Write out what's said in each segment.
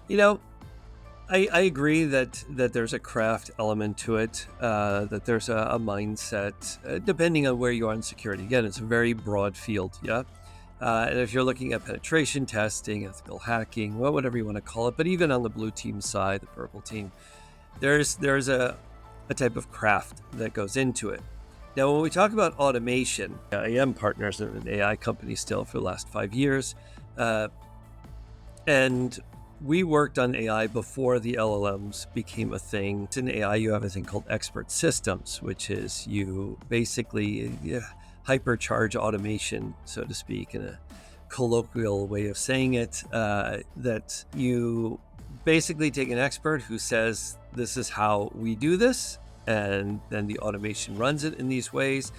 You know, I agree that there's a craft element to it, that there's a mindset, depending on where you are in security. Again, it's a very broad field, yeah? And if you're looking at penetration testing, ethical hacking, well, whatever you want to call it, but even on the blue team side, the purple team, there's a type of craft that goes into it. Now, when we talk about automation, I am partners in an AI company still for the last 5 years. Uh, and we worked on AI before the LLMs became a thing. In AI, you have a thing called expert systems, which is you basically hypercharge automation, so to speak, in a colloquial way of saying it, that you basically take an expert who says, this is how we do this, and then the automation runs it in these ways,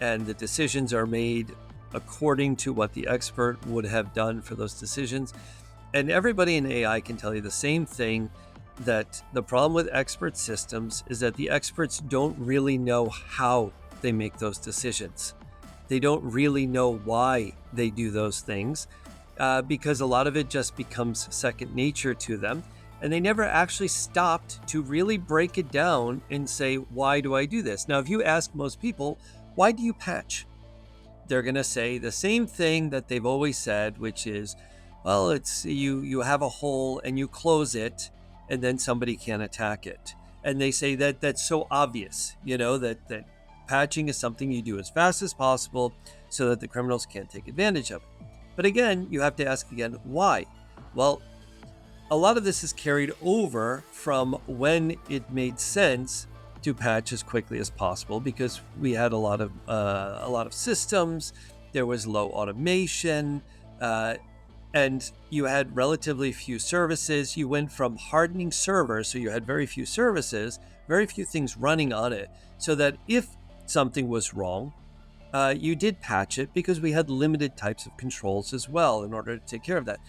and the decisions are made according to what the expert would have done for those decisions. And everybody in AI can tell you the same thing, that the problem with expert systems is that the experts don't really know how they make those decisions. They don't really know why they do those things, because a lot of it just becomes second nature to them. And they never actually stopped to really break it down and say, why do I do this? Now, if you ask most people, why do you patch? They're going to say the same thing that they've always said, which is, well, it's you have a hole and you close it and then somebody can attack it. And they say that that's so obvious, that patching is something you do as fast as possible so that the criminals can't take advantage of it. But again, you have to ask again, why? Well, a lot of this is carried over from when it made sense to patch as quickly as possible, because we had a lot of systems. There was low automation, and you had relatively few services. You went from hardening servers, so you had very few services, very few things running on it, so that if something was wrong, you did patch it, because we had limited types of controls as well in order to take care of that.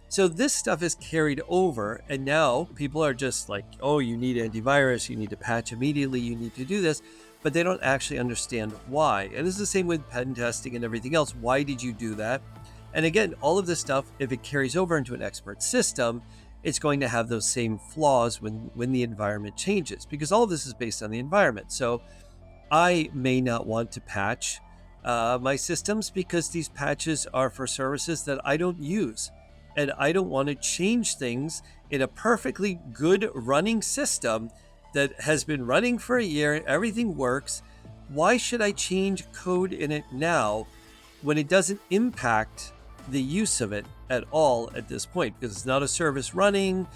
So this stuff is carried over, and now people are just like, oh, you need antivirus, you need to patch immediately, you need to do this, but they don't actually understand why. And this is the same with pen testing and everything else. Why did you do that? And again, all of this stuff, if it carries over into an expert system, it's going to have those same flaws when the environment changes, because all of this is based on the environment. So I may not want to patch my systems because these patches are for services that I don't use. And I don't want to change things in a perfectly good running system that has been running for a year. Everything works. Why should I change code in it now when it doesn't impact the use of it at all at this point? Because it's not a service running.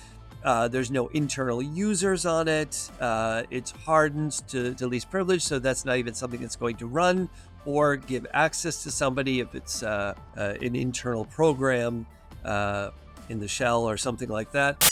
There's no internal users on it. It's hardened to least privilege, so that's not even something that's going to run or give access to somebody if it's an internal program in the shell or something like that.